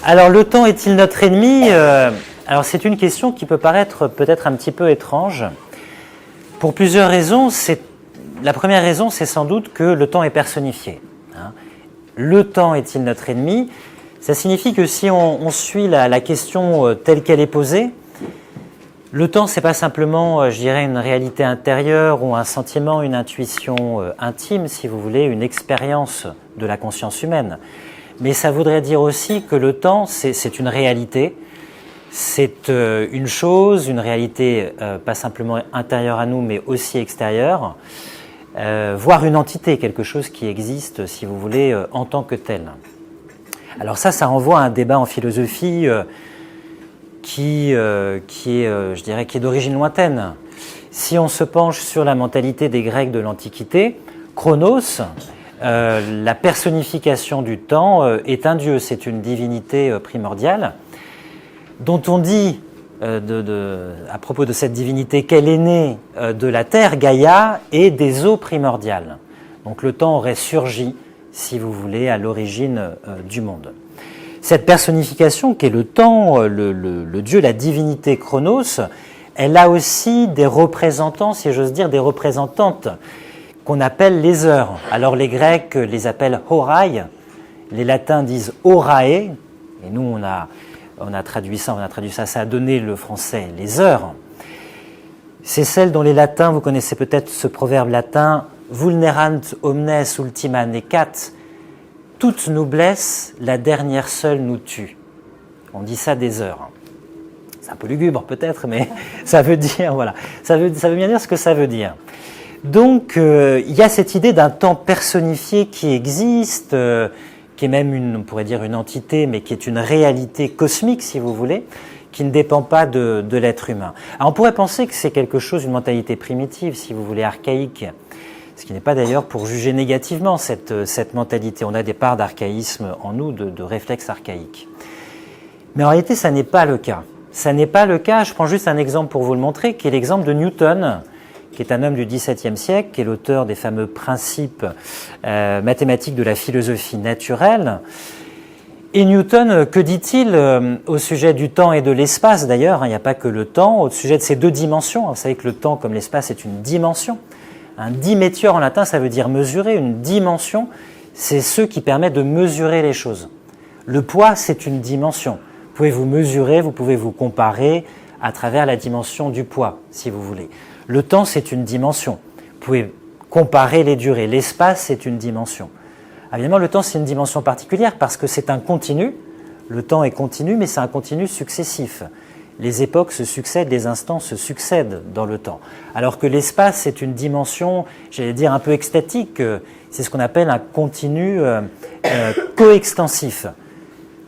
Alors, le temps est-il notre ennemi? Alors, c'est une question qui peut paraître peut-être un petit peu étrange. Pour plusieurs raisons. La première raison, c'est sans doute que le temps est personnifié. Le temps est-il notre ennemi? Ça signifie que si on suit la question telle qu'elle est posée, le temps, c'est pas simplement, je dirais, une réalité intérieure ou un sentiment, une intuition intime, si vous voulez, une expérience de la conscience humaine. Mais ça voudrait dire aussi que le temps, c'est une réalité, c'est une chose, une réalité pas simplement intérieure à nous, mais aussi extérieure, voire une entité, quelque chose qui existe, si vous voulez, en tant que tel. Alors ça renvoie à un débat en philosophie qui est, je dirais, qui est d'origine lointaine. Si on se penche sur la mentalité des Grecs de l'Antiquité, Chronos, la personnification du temps, est un dieu, c'est une divinité primordiale, dont on dit, à propos de cette divinité, qu'elle est née de la terre, Gaïa, et des eaux primordiales. Donc le temps aurait surgi, si vous voulez, à l'origine du monde. Cette personnification qu'est le temps, le dieu, la divinité Chronos, elle a aussi des représentants, si j'ose dire, des représentantes qu'on appelle les heures. Alors les Grecs les appellent horai, les Latins disent horae, et nous on a traduit ça, ça a donné le français les heures. C'est celle dont les Latins, vous connaissez peut-être ce proverbe latin, vulnerant omnes ultima necat, toute nous blesse, la dernière seule nous tue. On dit ça des heures. C'est un peu lugubre peut-être, mais ça veut dire, voilà, ça veut bien dire ce que ça veut dire. Donc, il y a cette idée d'un temps personnifié qui existe, qui est même on pourrait dire une entité, mais qui est une réalité cosmique, si vous voulez, qui ne dépend pas de l'être humain. Alors, on pourrait penser que c'est quelque chose, une mentalité primitive, si vous voulez, archaïque, ce qui n'est pas d'ailleurs pour juger négativement cette mentalité. On a des parts d'archaïsme en nous, de réflexes archaïques. Mais en réalité, ça n'est pas le cas. Ça n'est pas le cas, je prends juste un exemple pour vous le montrer, qui est l'exemple de Newton, qui est un homme du XVIIe siècle, qui est l'auteur des fameux principes mathématiques de la philosophie naturelle. Et Newton, que dit-il au sujet du temps et de l'espace d'ailleurs, il n'y a pas que le temps, au sujet de ces deux dimensions. Vous savez que le temps, comme l'espace, est une dimension. Un dimétior en latin, ça veut dire mesurer. Une dimension, c'est ce qui permet de mesurer les choses. Le poids, c'est une dimension. Vous pouvez vous mesurer, vous pouvez vous comparer à travers la dimension du poids, si vous voulez. Le temps, c'est une dimension. Vous pouvez comparer les durées. L'espace, c'est une dimension. Évidemment, le temps, c'est une dimension particulière parce que c'est un continu. Le temps est continu, mais c'est un continu successif. Les époques se succèdent, les instants se succèdent dans le temps. Alors que l'espace, c'est une dimension, j'allais dire, un peu extatique. C'est ce qu'on appelle un continu coextensif.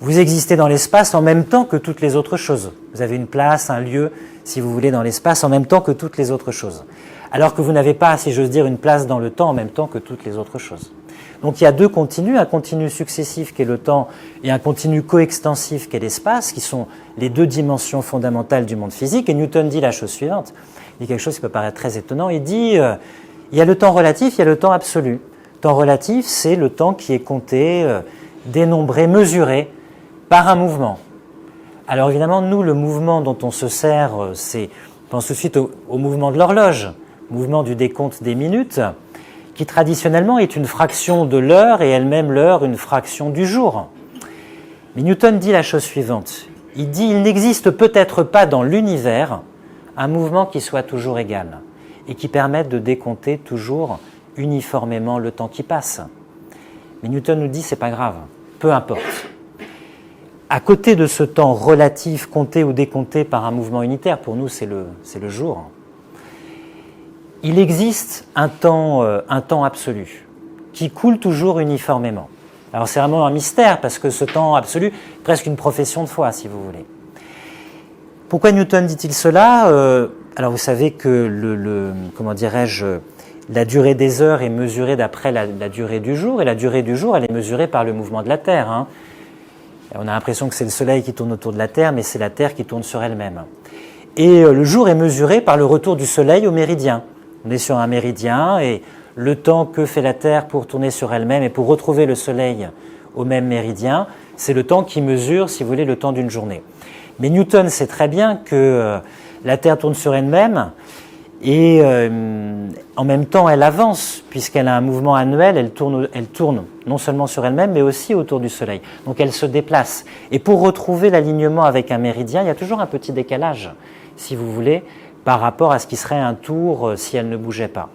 Vous existez dans l'espace en même temps que toutes les autres choses. Vous avez une place, un lieu, si vous voulez, dans l'espace en même temps que toutes les autres choses. Alors que vous n'avez pas, si j'ose dire, une place dans le temps en même temps que toutes les autres choses. Donc il y a deux continus, un continu successif qui est le temps et un continu coextensif qui est l'espace, qui sont les deux dimensions fondamentales du monde physique. Et Newton dit la chose suivante, il dit quelque chose qui peut paraître très étonnant, il dit il y a le temps relatif, il y a le temps absolu. Le temps relatif, c'est le temps qui est compté, dénombré, mesuré par un mouvement. Alors évidemment, nous, le mouvement dont on se sert, on pense tout de suite au mouvement de l'horloge, mouvement du décompte des minutes, qui traditionnellement est une fraction de l'heure et elle-même l'heure une fraction du jour. Mais Newton dit la chose suivante, il dit il n'existe peut-être pas dans l'univers un mouvement qui soit toujours égal et qui permette de décompter toujours uniformément le temps qui passe. Mais Newton nous dit c'est pas grave, peu importe. À côté de ce temps relatif compté ou décompté par un mouvement unitaire, pour nous c'est le jour, il existe un temps absolu qui coule toujours uniformément. Alors c'est vraiment un mystère parce que ce temps absolu est presque une profession de foi, si vous voulez. Pourquoi Newton dit-il cela? Alors vous savez que comment dirais-je, la durée des heures est mesurée d'après la durée du jour, et la durée du jour elle est mesurée par le mouvement de la Terre. Hein. On a l'impression que c'est le Soleil qui tourne autour de la Terre, mais c'est la Terre qui tourne sur elle-même. Et le jour est mesuré par le retour du Soleil au méridien. On est sur un méridien et le temps que fait la Terre pour tourner sur elle-même et pour retrouver le Soleil au même méridien, C'est le temps qui mesure, si vous voulez, le temps d'une journée. Mais Newton sait très bien que la Terre tourne sur elle-même et en même temps elle avance, puisqu'elle a un mouvement annuel, elle tourne non seulement sur elle-même, mais aussi autour du Soleil. Donc elle se déplace. Et pour retrouver l'alignement avec un méridien, il y a toujours un petit décalage, si vous voulez, par rapport à ce qui serait un tour si elle ne bougeait pas.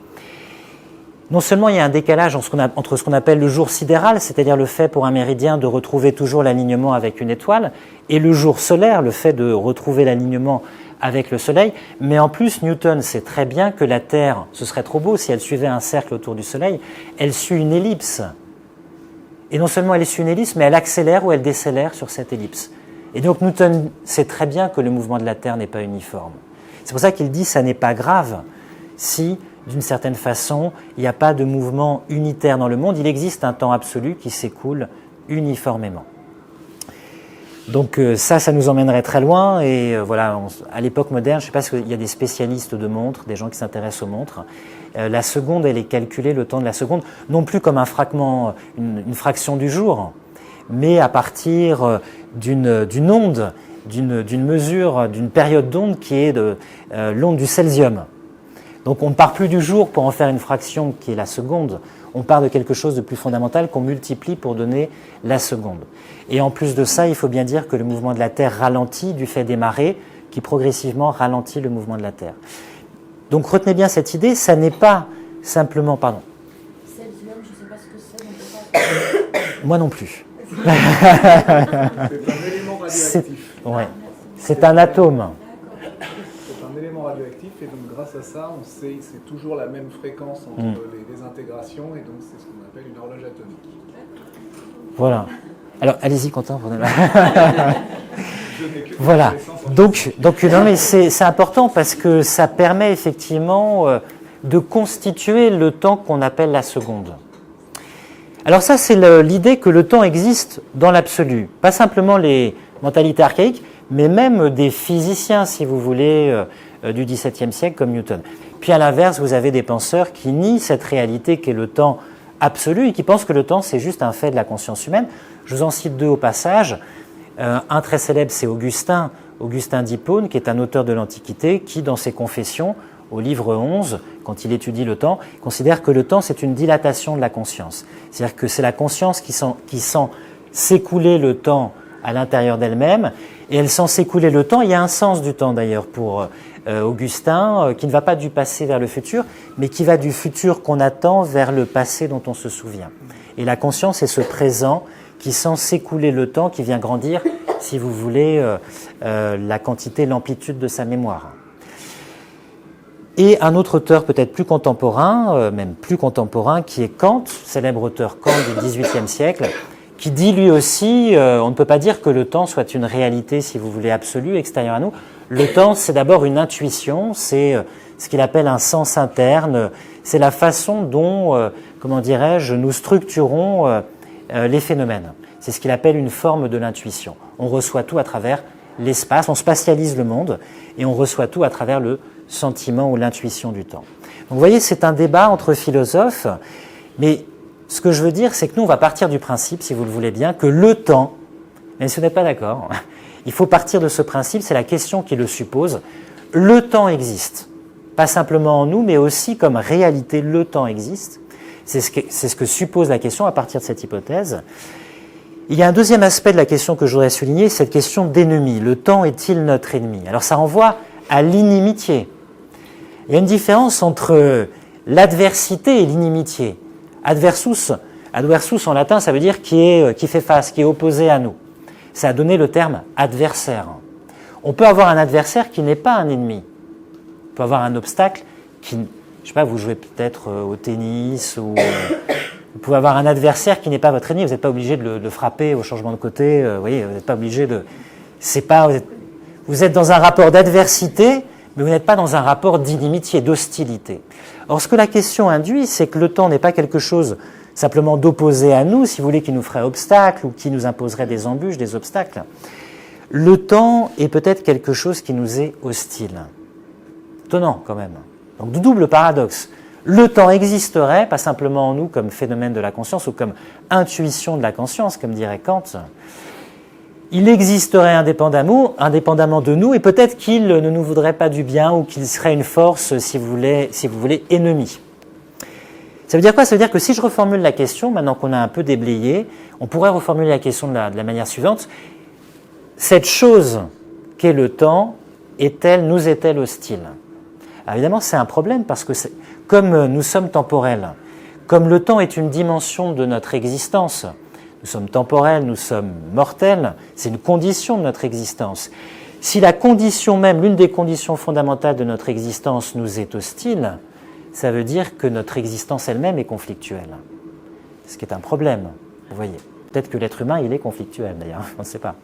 Non seulement il y a un décalage entre ce qu'on appelle le jour sidéral, c'est-à-dire le fait pour un méridien de retrouver toujours l'alignement avec une étoile, et le jour solaire, le fait de retrouver l'alignement avec le Soleil, mais en plus Newton sait très bien que la Terre, ce serait trop beau si elle suivait un cercle autour du Soleil, elle suit une ellipse. Et non seulement elle suit une ellipse, mais elle accélère ou elle décélère sur cette ellipse. Et donc Newton sait très bien que le mouvement de la Terre n'est pas uniforme. C'est pour ça qu'il dit que ça n'est pas grave si, d'une certaine façon, il n'y a pas de mouvement unitaire dans le monde, il existe un temps absolu qui s'écoule uniformément. Donc ça nous emmènerait très loin et voilà, à l'époque moderne, je ne sais pas s'il y a des spécialistes de montres, des gens qui s'intéressent aux montres, la seconde, elle est calculée, le temps de la seconde, non plus comme un fragment, une fraction du jour, mais à partir d'une onde, d'une mesure, d'une période d'onde qui est l'onde du césium. Donc on ne part plus du jour pour en faire une fraction qui est la seconde, on part de quelque chose de plus fondamental qu'on multiplie pour donner la seconde. Et en plus de ça, il faut bien dire que le mouvement de la Terre ralentit du fait des marées qui progressivement ralentit le mouvement de la Terre. Donc retenez bien cette idée, ça n'est pas simplement... Pardon. Césium, je ne sais pas ce que c'est. Moi non plus. C'est un élément radioactif. Ouais. C'est un atome. C'est un élément radioactif et donc grâce à ça, on sait que c'est toujours la même fréquence entre les intégrations et donc c'est ce qu'on appelle une horloge atomique. Voilà. Alors allez-y Quentin. Voilà. Donc non mais c'est important parce que ça permet effectivement de constituer le temps qu'on appelle la seconde. Alors ça c'est l'idée que le temps existe dans l'absolu, pas simplement les mentalités archaïques, mais même des physiciens, si vous voulez, du XVIIe siècle comme Newton. Puis à l'inverse, vous avez des penseurs qui nient cette réalité qu'est le temps absolu et qui pensent que le temps c'est juste un fait de la conscience humaine. Je vous en cite deux au passage. Un très célèbre, c'est Augustin d'Hippone, qui est un auteur de l'Antiquité, qui dans ses Confessions, au livre 11, quand il étudie le temps, considère que le temps c'est une dilatation de la conscience. C'est-à-dire que c'est la conscience qui sent s'écouler le temps à l'intérieur d'elle-même, et elle sent s'écouler le temps. Il y a un sens du temps d'ailleurs pour Augustin, qui ne va pas du passé vers le futur, mais qui va du futur qu'on attend vers le passé dont on se souvient. Et la conscience est ce présent qui sent s'écouler le temps, qui vient grandir, si vous voulez, la quantité, l'amplitude de sa mémoire. Et un autre auteur peut-être plus contemporain, même plus contemporain, qui est Kant, célèbre auteur Kant du XVIIIe siècle, qui dit lui aussi, on ne peut pas dire que le temps soit une réalité, si vous voulez, absolue, extérieure à nous. Le temps, c'est d'abord une intuition, c'est ce qu'il appelle un sens interne, c'est la façon dont, comment dirais-je, nous structurons les phénomènes. C'est ce qu'il appelle une forme de l'intuition. On reçoit tout à travers l'espace, on spatialise le monde et on reçoit tout à travers le sentiment ou l'intuition du temps. Donc vous voyez, c'est un débat entre philosophes, mais ce que je veux dire, c'est que nous, on va partir du principe, si vous le voulez bien, que le temps, même si vous n'êtes pas d'accord, il faut partir de ce principe, c'est la question qui le suppose. Le temps existe, pas simplement en nous, mais aussi comme réalité, le temps existe. C'est ce que suppose la question à partir de cette hypothèse. Il y a un deuxième aspect de la question que je voudrais souligner, cette question d'ennemi. Le temps est-il notre ennemi? Alors ça renvoie à l'inimitié. Il y a une différence entre l'adversité et l'inimitié. Adversus en latin, ça veut dire qui fait face, qui est opposé à nous. Ça a donné le terme adversaire. On peut avoir un adversaire qui n'est pas un ennemi. On peut avoir un obstacle qui, je sais pas, vous jouez peut-être au tennis ou vous pouvez avoir un adversaire qui n'est pas votre ennemi. Vous n'êtes pas obligé de le frapper au changement de côté. Vous voyez, vous n'êtes pas obligé de. Vous êtes dans un rapport d'adversité, mais vous n'êtes pas dans un rapport d'inimitié, d'hostilité. Or, ce que la question induit, c'est que le temps n'est pas quelque chose simplement d'opposé à nous, si vous voulez, qui nous ferait obstacle ou qui nous imposerait des embûches, des obstacles. Le temps est peut-être quelque chose qui nous est hostile. Étonnant, quand même. Donc, double paradoxe. Le temps existerait, pas simplement en nous comme phénomène de la conscience ou comme intuition de la conscience, comme dirait Kant, il existerait indépendamment de nous, et peut-être qu'il ne nous voudrait pas du bien, ou qu'il serait une force, si vous voulez, ennemie. Ça veut dire quoi? Ça veut dire que si je reformule la question, maintenant qu'on a un peu déblayé, on pourrait reformuler la question de la manière suivante. Cette chose qu'est le temps, nous est-elle hostile? Alors évidemment, c'est un problème, parce que comme nous sommes temporels, comme le temps est une dimension de notre existence, nous sommes temporels, nous sommes mortels, c'est une condition de notre existence. Si la condition même, l'une des conditions fondamentales de notre existence nous est hostile, ça veut dire que notre existence elle-même est conflictuelle. Ce qui est un problème, vous voyez. Peut-être que l'être humain, il est conflictuel d'ailleurs, on ne sait pas.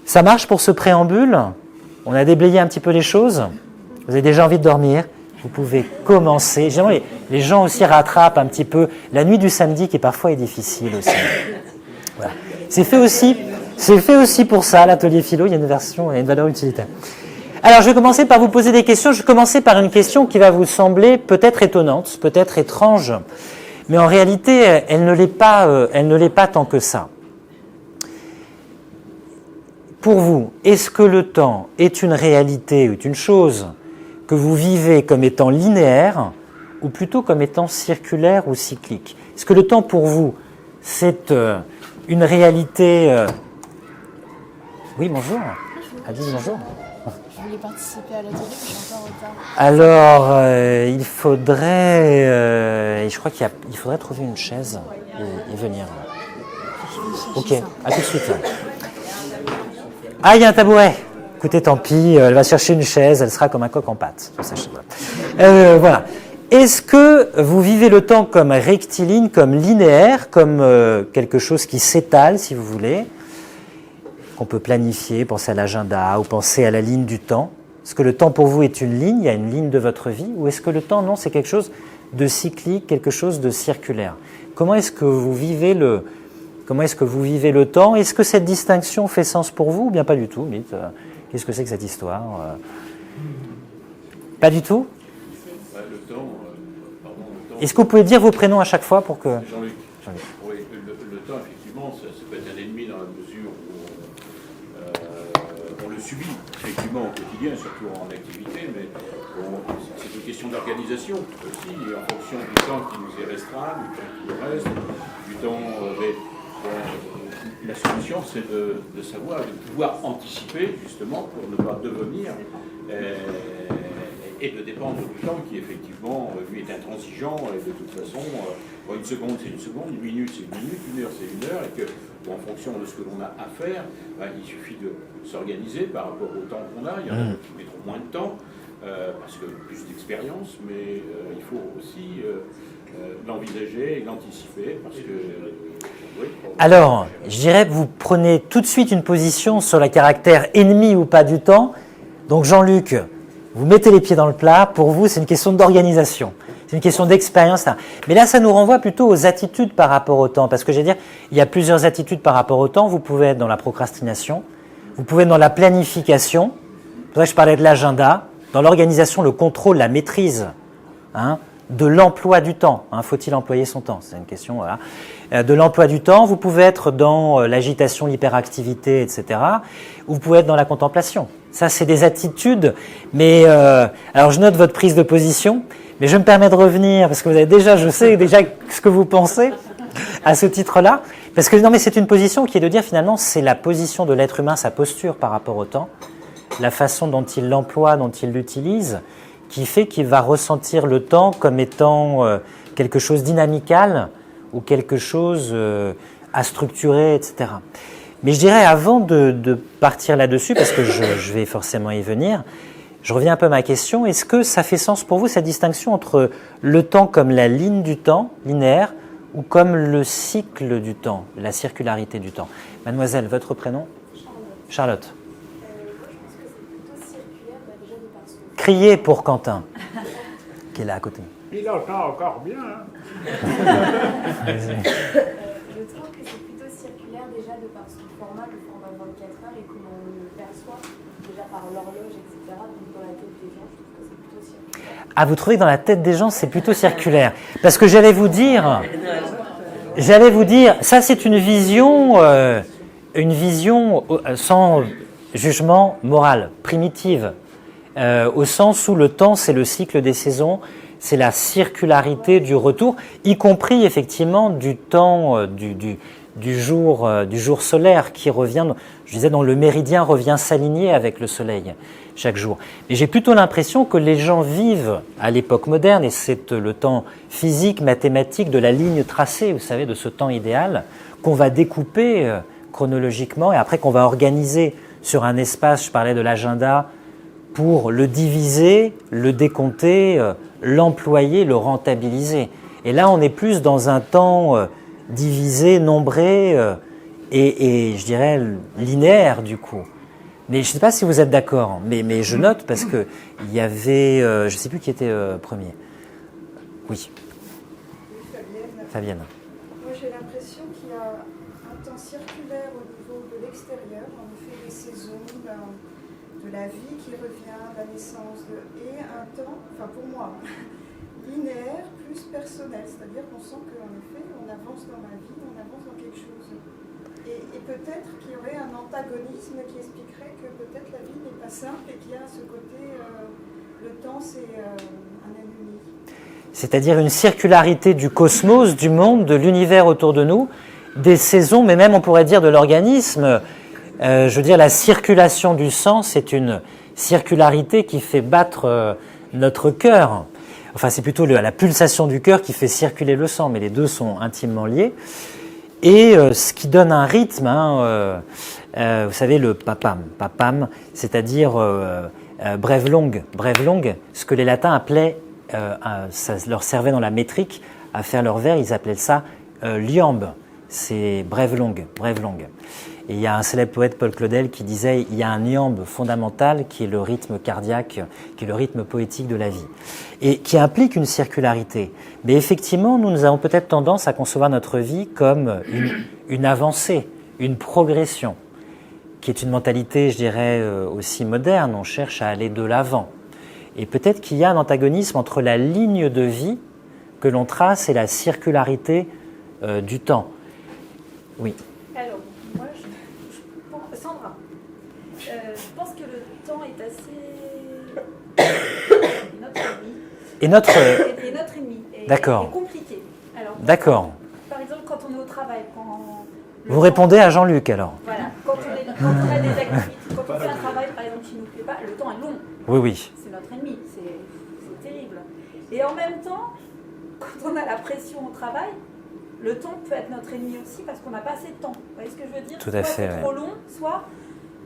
Ça marche pour ce préambule? On a déblayé un petit peu les choses? Vous avez déjà envie de dormir? Vous pouvez commencer. Généralement, les gens aussi rattrapent un petit peu la nuit du samedi qui parfois est difficile aussi. Voilà. C'est fait aussi pour ça, l'atelier philo, il y a une valeur utilitaire. Alors, je vais commencer par vous poser des questions. Je vais commencer par une question qui va vous sembler peut-être étonnante, peut-être étrange, mais en réalité, elle ne l'est pas tant que ça. Pour vous, est-ce que le temps est une réalité, est une chose que vous vivez comme étant linéaire ou plutôt comme étant circulaire ou cyclique? Est-ce que le temps pour vous, c'est une réalité... Oui, bonjour. Alice, bonjour. Je voulais participer à l'atelier, mais je suis un peu en retard. Alors, il faudrait... je crois qu'il faudrait trouver une chaise et venir. Ok, à tout de suite. Ah, il y a un tabouret. Écoutez, tant pis, elle va chercher une chaise, elle sera comme un coq en pâte. Voilà. Est-ce que vous vivez le temps comme rectiligne, comme linéaire, comme quelque chose qui s'étale, si vous voulez, qu'on peut planifier, penser à l'agenda ou penser à la ligne du temps? Est-ce que le temps pour vous est une ligne, il y a une ligne de votre vie? Ou est-ce que le temps, non, c'est quelque chose de cyclique, quelque chose de circulaire? Comment est-ce que vous vivez le temps? Est-ce que cette distinction fait sens pour vous ou bien pas du tout? Qu'est-ce que c'est que cette histoire? Pas du tout? Le temps. Est-ce que vous pouvez dire vos prénoms à chaque fois pour que... Jean-Luc. Oui, le temps, effectivement, ça peut être un ennemi dans la mesure où on le subit, effectivement, au quotidien, surtout en activité, mais c'est une question d'organisation aussi, et en fonction du temps qui nous est restreint, du temps qui nous reste, du temps... la solution, c'est de savoir, de pouvoir anticiper, justement, pour ne pas devenir, et de dépendre du temps qui, effectivement, lui est intransigeant, et de toute façon, une seconde, c'est une seconde, une minute, c'est une minute, une heure, c'est une heure, et que, en fonction de ce que l'on a à faire, il suffit de s'organiser par rapport au temps qu'on a. Il y en a qui mettront moins de temps, parce que plus d'expérience, mais il faut aussi l'envisager et l'anticiper, parce que... Alors, je dirais que vous prenez tout de suite une position sur le caractère ennemi ou pas du temps. Donc Jean-Luc, vous mettez les pieds dans le plat. Pour vous, c'est une question d'organisation. C'est une question d'expérience. Mais là, ça nous renvoie plutôt aux attitudes par rapport au temps. Parce que je veux dire, il y a plusieurs attitudes par rapport au temps. Vous pouvez être dans la procrastination. Vous pouvez être dans la planification. C'est pour ça que je parlais de l'agenda. Dans l'organisation, le contrôle, la maîtrise. De l'emploi du temps. Faut-il employer son temps? C'est une question, voilà. De l'emploi du temps, vous pouvez être dans l'agitation, l'hyperactivité, etc. Ou vous pouvez être dans la contemplation. Ça, c'est des attitudes. Mais alors, je note votre prise de position, mais je me permets de revenir, parce que vous avez je sais déjà ce que vous pensez à ce titre-là. Parce que non, mais c'est une position qui est de dire, finalement, c'est la position de l'être humain, sa posture par rapport au temps, la façon dont il l'emploie, dont il l'utilise, qui fait qu'il va ressentir le temps comme étant quelque chose d'inamical ou quelque chose à structurer, etc. Mais je dirais, avant de partir là-dessus, parce que je vais forcément y venir, je reviens un peu à ma question, est-ce que ça fait sens pour vous, cette distinction entre le temps comme la ligne du temps, linéaire, ou comme le cycle du temps, la circularité du temps? Mademoiselle, votre prénom? Charlotte. Criez pour Quentin, qui est là à côté. Il entend encore bien. Je trouve que c'est plutôt circulaire déjà de par son format, le format 24 heures, et que l'on le perçoit déjà par l'horloge, etc. Donc dans la tête des gens, je trouve que c'est plutôt circulaire. Ah, vous trouvez que dans la tête des gens, c'est plutôt circulaire? Parce que j'allais vous dire, ça c'est une vision une vision sans jugement moral, primitive, au sens où le temps, c'est le cycle des saisons, c'est la circularité du retour, y compris effectivement du temps du jour solaire qui revient, je disais, dont le méridien revient s'aligner avec le soleil chaque jour. Mais j'ai plutôt l'impression que les gens vivent à l'époque moderne, et c'est le temps physique, mathématique, de la ligne tracée, vous savez, de ce temps idéal, qu'on va découper chronologiquement, et après qu'on va organiser sur un espace, je parlais de l'agenda, pour le diviser, le décompter, l'employer, le rentabiliser. Et là, on est plus dans un temps divisé, nombré et je dirais linéaire du coup. Mais je ne sais pas si vous êtes d'accord, mais je note parce qu'il y avait, je ne sais plus qui était premier. Oui. Fabienne. Moi, j'ai l'impression qu'il y a un temps circulaire au niveau de l'extérieur, en effet, des saisons, de la vie qui revient, la naissance, et un temps, enfin pour moi, linéaire plus personnel, c'est-à-dire qu'on sent qu'en effet, on avance dans la vie, on avance dans quelque chose. Et peut-être qu'il y aurait un antagonisme qui expliquerait que peut-être la vie n'est pas simple et qu'il y a ce côté, le temps c'est un ennemi. C'est-à-dire une circularité du cosmos, du monde, de l'univers autour de nous, des saisons, mais même on pourrait dire de l'organisme. Je veux dire, la circulation du sang, c'est une circularité qui fait battre notre cœur. Enfin, c'est plutôt la pulsation du cœur qui fait circuler le sang, mais les deux sont intimement liés. Et ce qui donne un rythme, vous savez, le papam, c'est-à-dire brève longue, ce que les latins appelaient, ça leur servait dans la métrique, à faire leur vers, ils appelaient ça liambe, c'est brève longue. Et il y a un célèbre poète, Paul Claudel, qui disait il y a un iambe fondamental qui est le rythme cardiaque, qui est le rythme poétique de la vie, et qui implique une circularité. Mais effectivement, nous avons peut-être tendance à concevoir notre vie comme une avancée, une progression, qui est une mentalité, je dirais, aussi moderne. On cherche à aller de l'avant. Et peut-être qu'il y a un antagonisme entre la ligne de vie que l'on trace et la circularité du temps. Oui. Alors, moi, Sandra, je pense que le temps est assez notre ennemi. Et notre ennemi. D'accord. Et compliqué. Alors, D'accord. Par exemple, quand on est au travail, Vous répondez à Jean-Luc alors. Voilà, quand on a des activités, quand on fait un travail par exemple qui ne nous plaît pas, le temps est long. Oui. C'est notre ennemi, c'est terrible. Et en même temps, quand on a la pression au travail, le temps peut être notre ennemi aussi parce qu'on n'a pas assez de temps. Vous voyez ce que je veux dire? Tout à fait. Soit c'est trop long, soit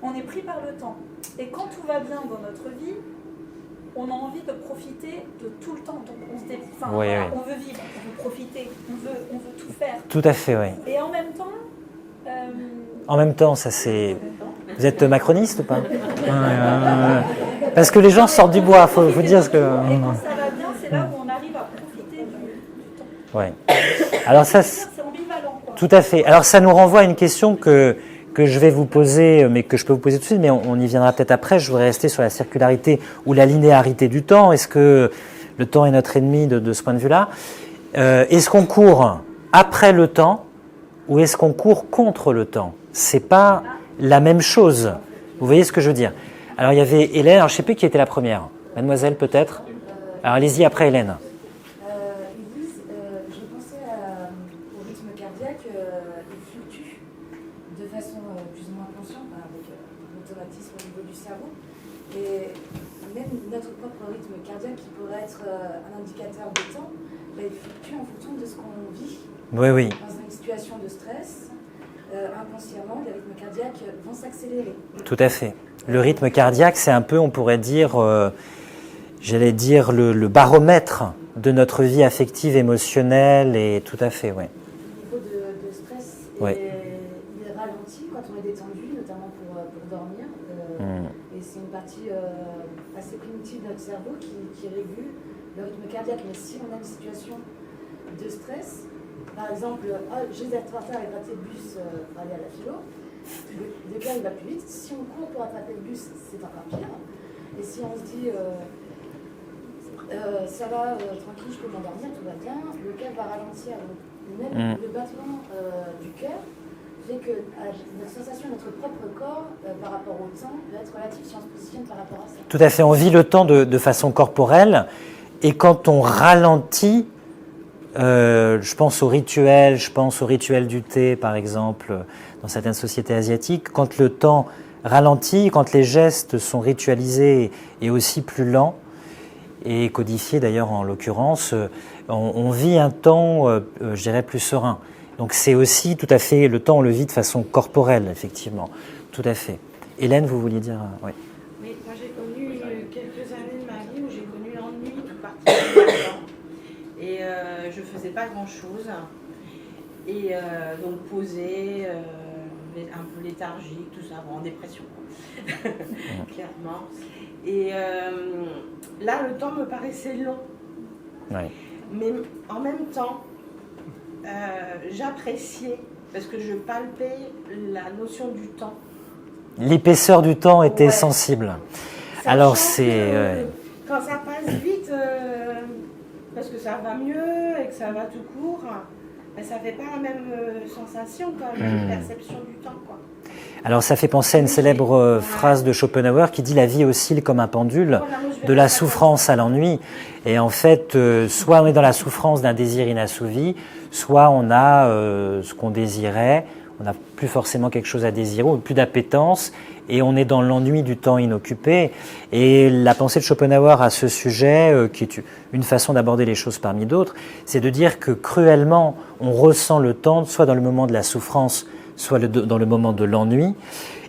on est pris par le temps. Et quand tout va bien dans notre vie, on a envie de profiter de tout le temps. Donc on se dit, on veut vivre, on veut profiter, on veut tout faire. Tout à fait, oui. Et en même temps... En même temps, ça c'est... Vous êtes macroniste ou pas? Parce que les gens sortent du bois, il faut vous dire ce que... Et quand ça va bien, c'est là où on arrive à profiter du temps. Ouais. Alors ça, c'est ambivalent, quoi. Tout à fait. Alors ça nous renvoie à une question que je vais vous poser, mais que je peux vous poser tout de suite, mais on y viendra peut-être après. Je voudrais rester sur la circularité ou la linéarité du temps. Est-ce que le temps est notre ennemi de ce point de vue-là? Est-ce qu'on court après le temps ou est-ce qu'on court contre le temps? C'est pas la même chose. Vous voyez ce que je veux dire? Alors il y avait Hélène, alors je ne sais plus qui était la première. Mademoiselle peut-être? Alors allez-y après Hélène. Élise, je pensais au rythme cardiaque, il fluctue de façon plus ou moins consciente, avec l'automatisme au niveau du cerveau. Et même notre propre rythme cardiaque, qui pourrait être un indicateur de temps, il fluctue en fonction de ce qu'on vit. Oui. Dans une situation de stress, inconsciemment, les rythmes cardiaques vont s'accélérer. Tout à fait. Le rythme cardiaque, c'est un peu, on pourrait dire, j'allais dire, le baromètre de notre vie affective, émotionnelle, et tout à fait, oui. Au niveau de stress, Oui. il est ralenti quand on est détendu, notamment pour dormir. Et c'est une partie assez primitive de notre cerveau qui régule le rythme cardiaque. Mais si on a une situation de stress, par exemple, j'ai des retard à gratter le bus pour aller à la philo, le cœur il va plus vite. Si on court pour attraper le bus, c'est encore pire. Et si on se dit ça va, tranquille, je peux m'endormir, tout va bien, le cœur va ralentir. Même le battement du cœur fait que notre sensation, notre propre corps, par rapport au temps, peut être relative si on se positionne par rapport à ça. Tout à fait, on vit le temps de façon corporelle, et quand on ralentit, je pense au rituel du thé, par exemple, dans certaines sociétés asiatiques, quand le temps ralentit, quand les gestes sont ritualisés et aussi plus lents, et codifiés d'ailleurs en l'occurrence, on vit un temps, je dirais, plus serein. Donc c'est aussi tout à fait, le temps on le vit de façon corporelle, effectivement, tout à fait. Hélène, vous vouliez dire oui. Oui, moi j'ai connu quelques années de ma vie où j'ai connu l'ennui tout particulièrement. Et je faisais pas grand-chose. Et donc posée, un peu léthargique, tout ça, bon, en dépression, clairement. Et là, le temps me paraissait long. Oui. Mais en même temps, j'appréciais, parce que je palpais la notion du temps. L'épaisseur du temps était Ouais. sensible. Ça Alors change, c'est... quand ça passe vite, parce que ça va mieux et que ça va tout court, ben, ça fait pas la même sensation, quoi, la perception du temps, quoi. Alors ça fait penser à une célèbre phrase de Schopenhauer qui dit « La vie oscille comme un pendule, de la souffrance à l'ennui ». Et en fait, soit on est dans la souffrance d'un désir inassouvi, soit on a ce qu'on désirait, on n'a plus forcément quelque chose à désirer, ou plus d'appétence, et on est dans l'ennui du temps inoccupé. Et la pensée de Schopenhauer à ce sujet, qui est une façon d'aborder les choses parmi d'autres, c'est de dire que cruellement, on ressent le temps, soit dans le moment de la souffrance, soit dans le moment de l'ennui.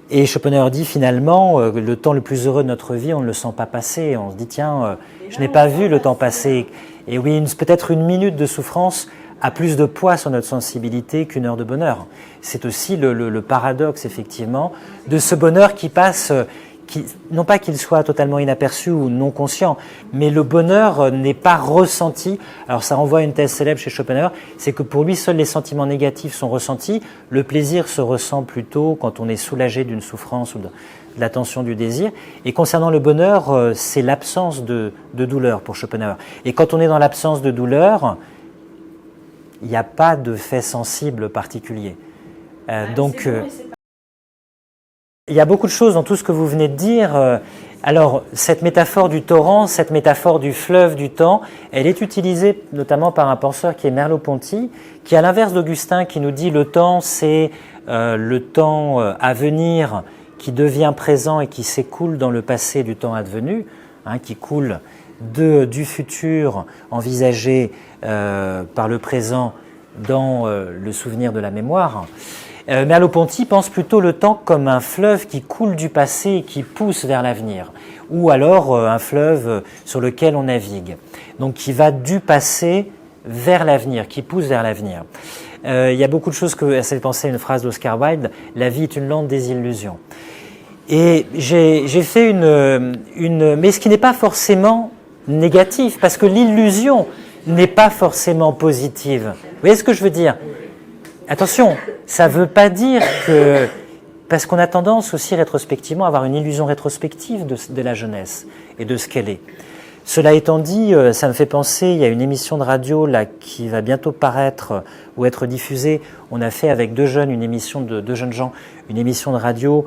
Et Schopenhauer dit finalement, le temps le plus heureux de notre vie, on ne le sent pas passer. On se dit, tiens, je n'ai pas vu le temps passer. Et oui, peut-être une minute de souffrance a plus de poids sur notre sensibilité qu'une heure de bonheur. C'est aussi le paradoxe, effectivement, de ce bonheur qui passe, non pas qu'il soit totalement inaperçu ou non conscient, mais le bonheur n'est pas ressenti. Alors ça renvoie à une thèse célèbre chez Schopenhauer, c'est que pour lui, seuls les sentiments négatifs sont ressentis. Le plaisir se ressent plutôt quand on est soulagé d'une souffrance ou de la tension du désir. Et concernant le bonheur, c'est l'absence de douleur pour Schopenhauer. Et quand on est dans l'absence de douleur, il n'y a pas de fait sensible particulier. Donc, il y a beaucoup de choses dans tout ce que vous venez de dire. Alors, cette métaphore du torrent, cette métaphore du fleuve du temps, elle est utilisée notamment par un penseur qui est Merleau-Ponty, qui, à l'inverse d'Augustin, qui nous dit le temps, c'est le temps à venir qui devient présent et qui s'écoule dans le passé du temps advenu, qui coule du futur envisagé par le présent dans le souvenir de la mémoire. Merleau-Ponty pense plutôt le temps comme un fleuve qui coule du passé et qui pousse vers l'avenir, ou alors un fleuve sur lequel on navigue, donc qui va du passé vers l'avenir, qui pousse vers l'avenir. Il y a beaucoup de choses que ça fait penser à une phrase d'Oscar Wilde, « La vie est une lente désillusion ». Et j'ai fait mais ce qui n'est pas forcément négatif, parce que l'illusion n'est pas forcément positive. Vous voyez ce que je veux dire ? Attention, ça ne veut pas dire que... Parce qu'on a tendance aussi rétrospectivement à avoir une illusion rétrospective de la jeunesse et de ce qu'elle est. Cela étant dit, ça me fait penser, il y a une émission de radio là qui va bientôt paraître ou être diffusée. On a fait avec deux jeunes gens, une émission de radio.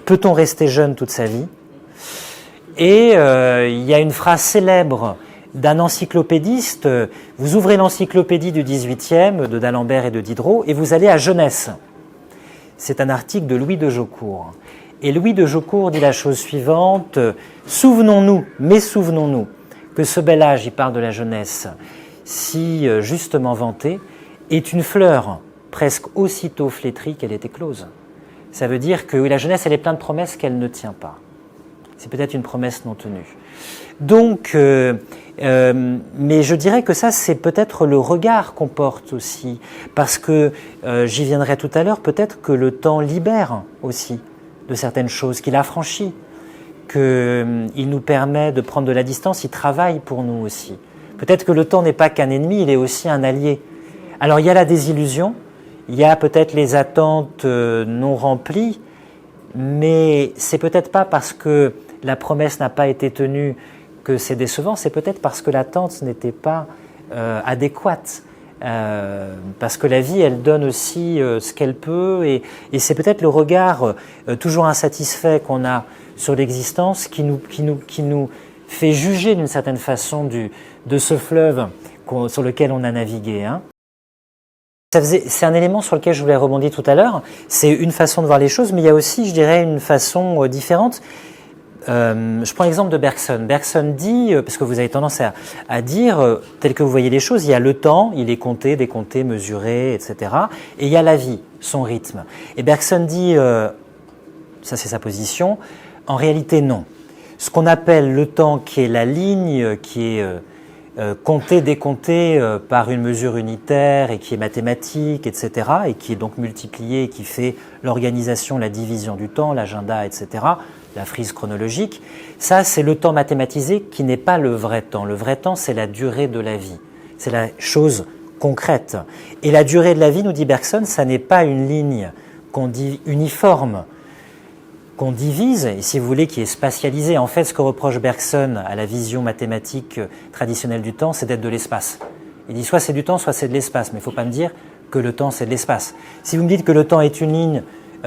Peut-on rester jeune toute sa vie ? Et il y a une phrase célèbre d'un encyclopédiste. Vous ouvrez l'encyclopédie du 18e de d'Alembert et de Diderot et vous allez à Jeunesse. C'est un article de Louis de Jaucourt. Et Louis de Jaucourt dit la chose suivante, souvenons-nous que ce bel âge, il parle de la jeunesse, si justement vantée, est une fleur presque aussitôt flétrie qu'elle est éclose. Ça veut dire que la jeunesse, elle est pleine de promesses qu'elle ne tient pas. C'est peut-être une promesse non tenue. Donc, mais je dirais que ça, c'est peut-être le regard qu'on porte aussi, parce que, j'y viendrai tout à l'heure, peut-être que le temps libère aussi de certaines choses, qu'il affranchit, qu'il nous permet de prendre de la distance, il travaille pour nous aussi. Peut-être que le temps n'est pas qu'un ennemi, il est aussi un allié. Alors il y a la désillusion, il y a peut-être les attentes non remplies, mais c'est peut-être pas parce que la promesse n'a pas été tenue que c'est décevant, c'est peut-être parce que l'attente n'était pas adéquate. parce que la vie, elle donne aussi ce qu'elle peut, et c'est peut-être le regard toujours insatisfait qu'on a sur l'existence qui nous fait juger d'une certaine façon de ce fleuve sur lequel on a navigué. Hein. C'est un élément sur lequel je voulais rebondir tout à l'heure. C'est une façon de voir les choses, mais il y a aussi, je dirais, une façon différente. Je prends l'exemple de Bergson. Bergson dit, parce que vous avez tendance à dire, tel que vous voyez les choses, il y a le temps, il est compté, décompté, mesuré, etc. Et il y a la vie, son rythme. Et Bergson dit, ça c'est sa position, en réalité non. Ce qu'on appelle le temps, qui est la ligne, qui est compté, décompté par une mesure unitaire et qui est mathématique, etc., et qui est donc multiplié, et qui fait l'organisation, la division du temps, l'agenda, etc., la frise chronologique, ça c'est le temps mathématisé qui n'est pas le vrai temps. Le vrai temps, c'est la durée de la vie, c'est la chose concrète. Et la durée de la vie, nous dit Bergson, ça n'est pas une ligne qu'on dit uniforme, qu'on divise, et si vous voulez, qui est spatialisée. En fait, ce que reproche Bergson à la vision mathématique traditionnelle du temps, c'est d'être de l'espace. Il dit soit c'est du temps, soit c'est de l'espace, mais il ne faut pas me dire que le temps c'est de l'espace. Si vous me dites que le temps est une ligne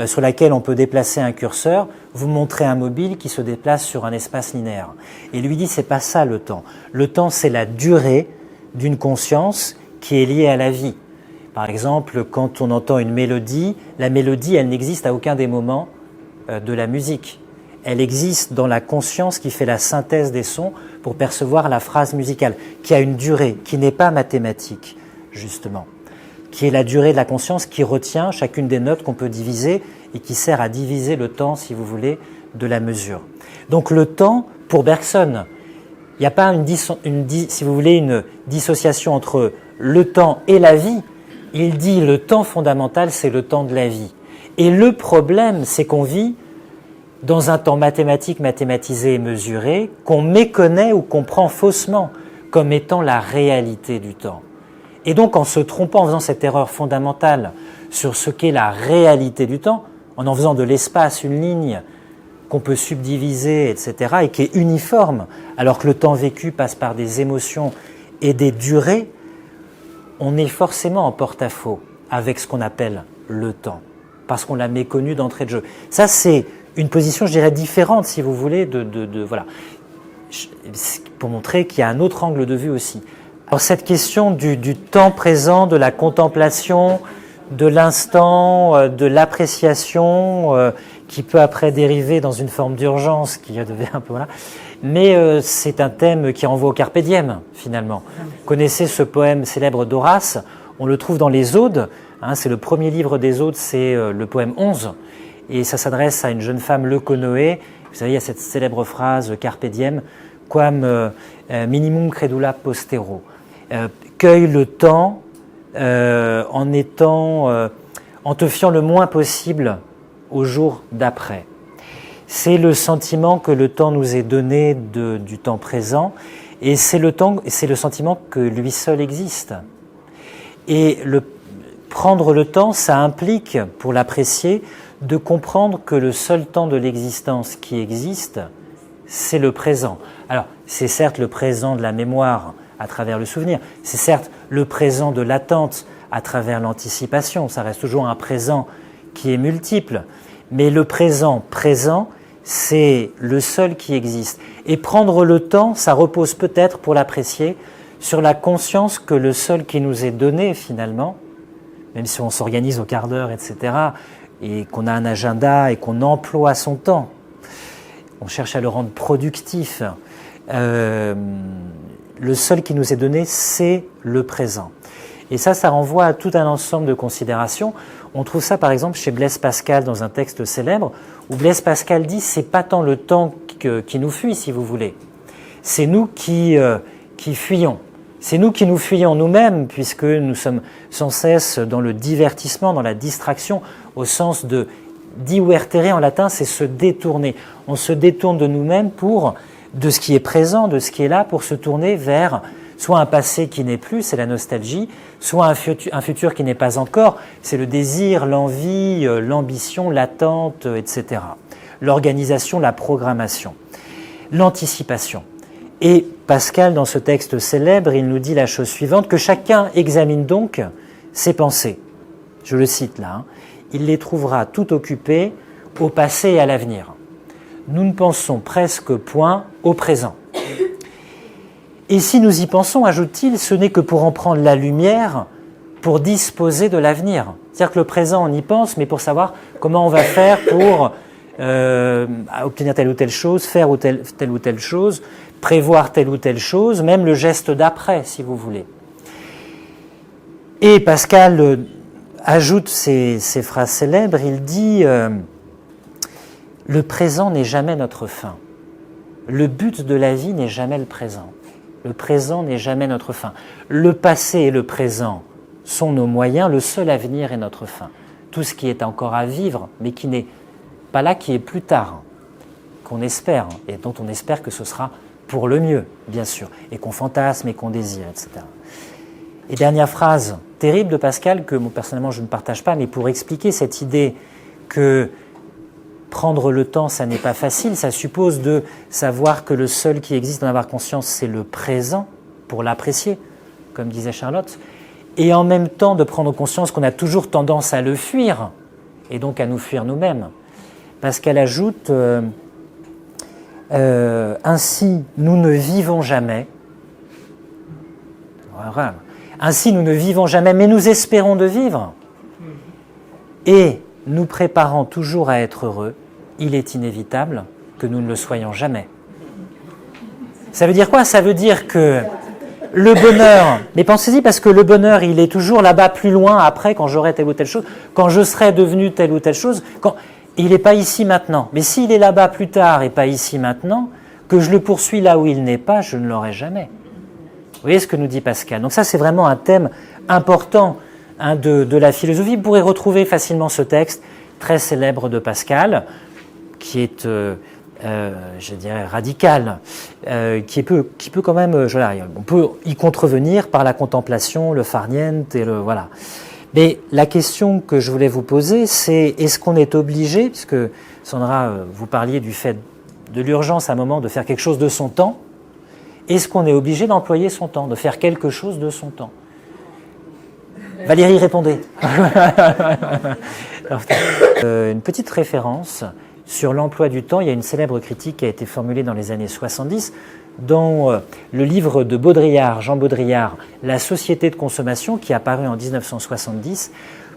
sur laquelle on peut déplacer un curseur, vous montrez un mobile qui se déplace sur un espace linéaire. Et lui dit, c'est pas ça le temps. Le temps, c'est la durée d'une conscience qui est liée à la vie. Par exemple, quand on entend une mélodie, la mélodie, elle n'existe à aucun des moments de la musique. Elle existe dans la conscience qui fait la synthèse des sons pour percevoir la phrase musicale, qui a une durée, qui n'est pas mathématique, justement, qui est la durée de la conscience qui retient chacune des notes qu'on peut diviser et qui sert à diviser le temps, si vous voulez, de la mesure. Donc le temps, pour Bergson, il n'y a pas si vous voulez, une dissociation entre le temps et la vie. Il dit le temps fondamental, c'est le temps de la vie. Et le problème, c'est qu'on vit dans un temps mathématique, mathématisé et mesuré, qu'on méconnaît ou qu'on prend faussement comme étant la réalité du temps. Et donc, en se trompant, en faisant cette erreur fondamentale sur ce qu'est la réalité du temps, en faisant de l'espace une ligne qu'on peut subdiviser, etc., et qui est uniforme, alors que le temps vécu passe par des émotions et des durées, on est forcément en porte-à-faux avec ce qu'on appelle le temps, parce qu'on l'a méconnu d'entrée de jeu. Ça, c'est une position, je dirais, différente, si vous voulez, voilà, pour montrer qu'il y a un autre angle de vue aussi. Alors cette question du temps présent, de la contemplation, de l'instant, de l'appréciation, qui peut après dériver dans une forme d'urgence, qui devient un peu voilà. Mais c'est un thème qui renvoie au carpe diem, finalement. Vous connaissez ce poème célèbre d'Horace, on le trouve dans les Odes, hein, c'est le premier livre des Odes, c'est le poème 11, et ça s'adresse à une jeune femme leuconoé. Vous savez, il y a cette célèbre phrase carpe diem, quam minimum credula postero. Cueille le temps en te fiant le moins possible au jour d'après. C'est le sentiment que le temps nous est donné du temps présent, et c'est le sentiment que lui seul existe. Et prendre le temps, ça implique, pour l'apprécier, de comprendre que le seul temps de l'existence qui existe, c'est le présent. Alors, c'est certes le présent de la mémoire, à travers le souvenir. C'est certes le présent de l'attente à travers l'anticipation. Ça reste toujours un présent qui est multiple. Mais le présent, c'est le seul qui existe. Et prendre le temps, ça repose peut-être, pour l'apprécier, sur la conscience que le seul qui nous est donné, finalement, même si on s'organise au quart d'heure, etc., et qu'on a un agenda et qu'on emploie son temps, on cherche à le rendre productif, le seul qui nous est donné, c'est le présent. Et ça renvoie à tout un ensemble de considérations. On trouve ça, par exemple, chez Blaise Pascal, dans un texte célèbre, où Blaise Pascal dit « c'est pas tant le temps qui nous fuit, si vous voulez. C'est nous qui fuyons. C'est nous qui nous fuyons nous-mêmes, puisque nous sommes sans cesse dans le divertissement, dans la distraction, au sens de divertere en latin, c'est se détourner. On se détourne de nous-mêmes de ce qui est présent, de ce qui est là, pour se tourner vers soit un passé qui n'est plus, c'est la nostalgie, soit un futur qui n'est pas encore, c'est le désir, l'envie, l'ambition, l'attente, etc. L'organisation, la programmation, l'anticipation. Et Pascal, dans ce texte célèbre, il nous dit la chose suivante, que chacun examine donc ses pensées. Je le cite là. Hein. Il les trouvera tout occupées au passé et à l'avenir. Nous ne pensons presque point au présent. Et si nous y pensons, ajoute-t-il, ce n'est que pour en prendre la lumière, pour disposer de l'avenir. C'est-à-dire que le présent, on y pense, mais pour savoir comment on va faire pour obtenir telle ou telle chose, faire telle ou telle chose, prévoir telle ou telle chose, même le geste d'après, si vous voulez. Et Pascal ajoute ces phrases célèbres, il dit le présent n'est jamais notre fin. Le but de la vie n'est jamais le présent. Le présent n'est jamais notre fin. Le passé et le présent sont nos moyens, le seul avenir est notre fin. Tout ce qui est encore à vivre, mais qui n'est pas là, qui est plus tard, qu'on espère, et dont on espère que ce sera pour le mieux, bien sûr, et qu'on fantasme et qu'on désire, etc. Et dernière phrase terrible de Pascal, que moi, personnellement je ne partage pas, mais pour expliquer cette idée que prendre le temps, ça n'est pas facile, ça suppose de savoir que le seul qui existe, d'en avoir conscience, c'est le présent, pour l'apprécier, comme disait Charlotte, et en même temps de prendre conscience qu'on a toujours tendance à le fuir, et donc à nous fuir nous-mêmes. Pascal ajoute ainsi nous ne vivons jamais. Voilà. Ainsi nous ne vivons jamais, mais nous espérons de vivre. Et nous préparant toujours à être heureux, il est inévitable que nous ne le soyons jamais. Ça veut dire quoi? Ça veut dire que le bonheur, mais pensez-y, parce que le bonheur, il est toujours là-bas plus loin après, quand j'aurai telle ou telle chose, quand je serai devenu telle ou telle chose, il n'est pas ici maintenant. Mais s'il est là-bas plus tard et pas ici maintenant, que je le poursuis là où il n'est pas, je ne l'aurai jamais. Vous voyez ce que nous dit Pascal. Donc ça, c'est vraiment un thème important de la philosophie. Vous pourrez retrouver facilement ce texte très célèbre de Pascal, qui est, je dirais, radical, qui peut quand même, on peut y contrevenir par la contemplation, le farniente et le voilà. Mais la question que je voulais vous poser, c'est est-ce qu'on est obligé, puisque Sandra, vous parliez du fait de l'urgence à un moment de faire quelque chose de son temps, est-ce qu'on est obligé d'employer son temps, de faire quelque chose de son temps? Valérie, répondez. Une petite référence sur l'emploi du temps. Il y a une célèbre critique qui a été formulée dans les années 70 dans le livre de Baudrillard, Jean Baudrillard, La société de consommation, qui est apparu en 1970.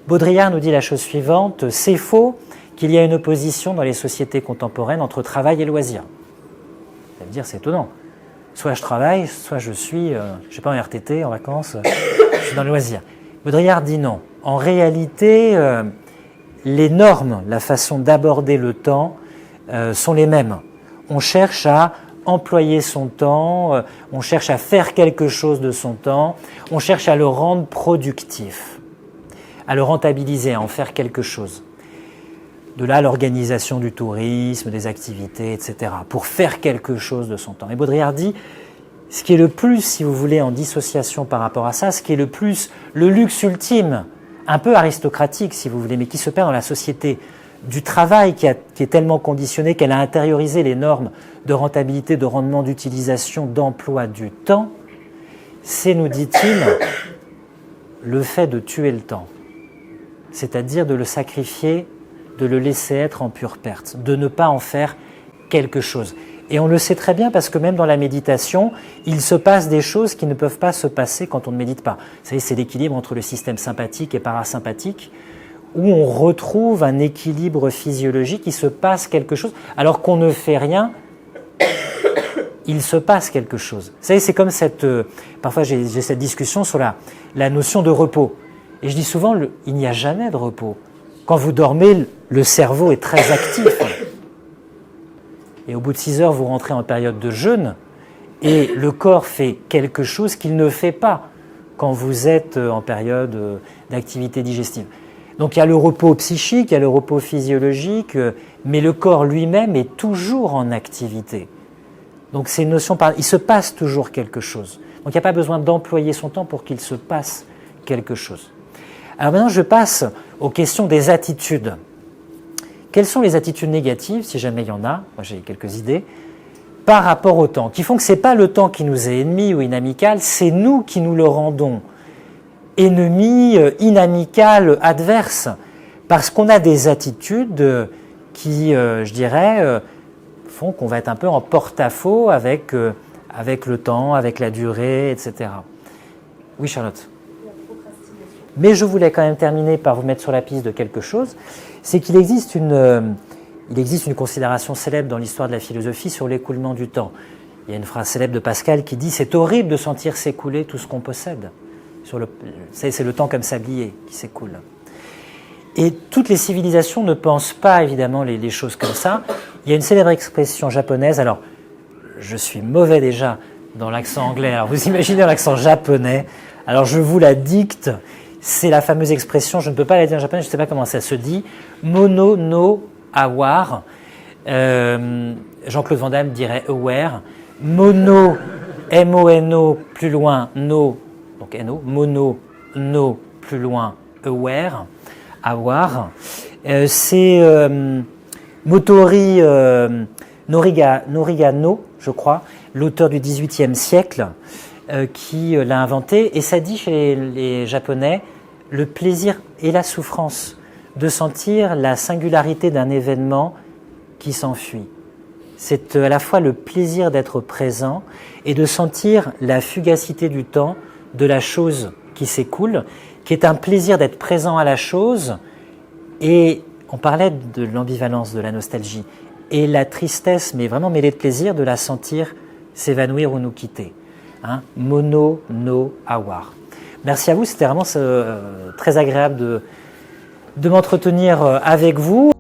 Baudrillard nous dit la chose suivante: c'est faux qu'il y a une opposition dans les sociétés contemporaines entre travail et loisir. Ça veut dire, c'est étonnant. Soit je travaille, soit je suis, je sais pas, en RTT, en vacances, je suis dans le loisir. Baudrillard dit non. En réalité, les normes, la façon d'aborder le temps sont les mêmes. On cherche à employer son temps, on cherche à faire quelque chose de son temps, on cherche à le rendre productif, à le rentabiliser, à en faire quelque chose. De là, l'organisation du tourisme, des activités, etc., pour faire quelque chose de son temps. Et Baudrillard dit, ce qui est le plus, si vous voulez, en dissociation par rapport à ça, ce qui est le plus, le luxe ultime, un peu aristocratique, si vous voulez, mais qui se perd dans la société du travail qui est tellement conditionnée qu'elle a intériorisé les normes de rentabilité, de rendement, d'utilisation, d'emploi du temps, c'est, nous dit-il, le fait de tuer le temps, c'est-à-dire de le sacrifier, de le laisser être en pure perte, de ne pas en faire quelque chose. Et on le sait très bien parce que même dans la méditation, il se passe des choses qui ne peuvent pas se passer quand on ne médite pas. Vous savez, c'est l'équilibre entre le système sympathique et parasympathique, où on retrouve un équilibre physiologique, il se passe quelque chose, alors qu'on ne fait rien, il se passe quelque chose. Vous savez, c'est comme parfois j'ai cette discussion sur la notion de repos. Et je dis souvent, il n'y a jamais de repos. Quand vous dormez, le cerveau est très actif. Et au bout de 6 heures, vous rentrez en période de jeûne et le corps fait quelque chose qu'il ne fait pas quand vous êtes en période d'activité digestive. Donc il y a le repos psychique, il y a le repos physiologique, mais le corps lui-même est toujours en activité. Donc c'est une notion, il se passe toujours quelque chose. Donc il n'y a pas besoin d'employer son temps pour qu'il se passe quelque chose. Alors maintenant, je passe aux questions des attitudes. Quelles sont les attitudes négatives, si jamais il y en a? Moi, j'ai quelques idées. par rapport au temps, qui font que ce n'est pas le temps qui nous est ennemi ou inamical, c'est nous qui nous le rendons ennemi, inamical, adverse, parce qu'on a des attitudes qui, je dirais, font qu'on va être un peu en porte-à-faux avec le temps, avec la durée, etc. Oui, Charlotte. Mais je voulais quand même terminer par vous mettre sur la piste de quelque chose, c'est qu'il existe une considération célèbre dans l'histoire de la philosophie sur l'écoulement du temps. Il y a une phrase célèbre de Pascal qui dit « C'est horrible de sentir s'écouler tout ce qu'on possède. » C'est le temps comme sablier qui s'écoule. Et toutes les civilisations ne pensent pas évidemment les choses comme ça. Il y a une célèbre expression japonaise, alors je suis mauvais déjà dans l'accent anglais, alors vous imaginez l'accent japonais, alors je vous la dicte, c'est la fameuse expression, je ne peux pas la dire en japonais, je ne sais pas comment ça se dit, mono no aware, Jean-Claude Van Damme dirait aware, mono, M-O-N-O, plus loin, no, donc N-O, mono, no, plus loin, aware, avoir. C'est Motori Norigano, je crois, l'auteur du XVIIIe siècle, qui l'a inventé. Et ça dit chez les Japonais le plaisir et la souffrance de sentir la singularité d'un événement qui s'enfuit. C'est à la fois le plaisir d'être présent et de sentir la fugacité du temps de la chose qui s'écoule, qui est un plaisir d'être présent à la chose. Et on parlait de l'ambivalence, de la nostalgie, et la tristesse, mais vraiment mêlée de plaisir, de la sentir s'évanouir ou nous quitter. Hein? Mono no aware. Merci à vous, c'était vraiment très agréable de m'entretenir avec vous.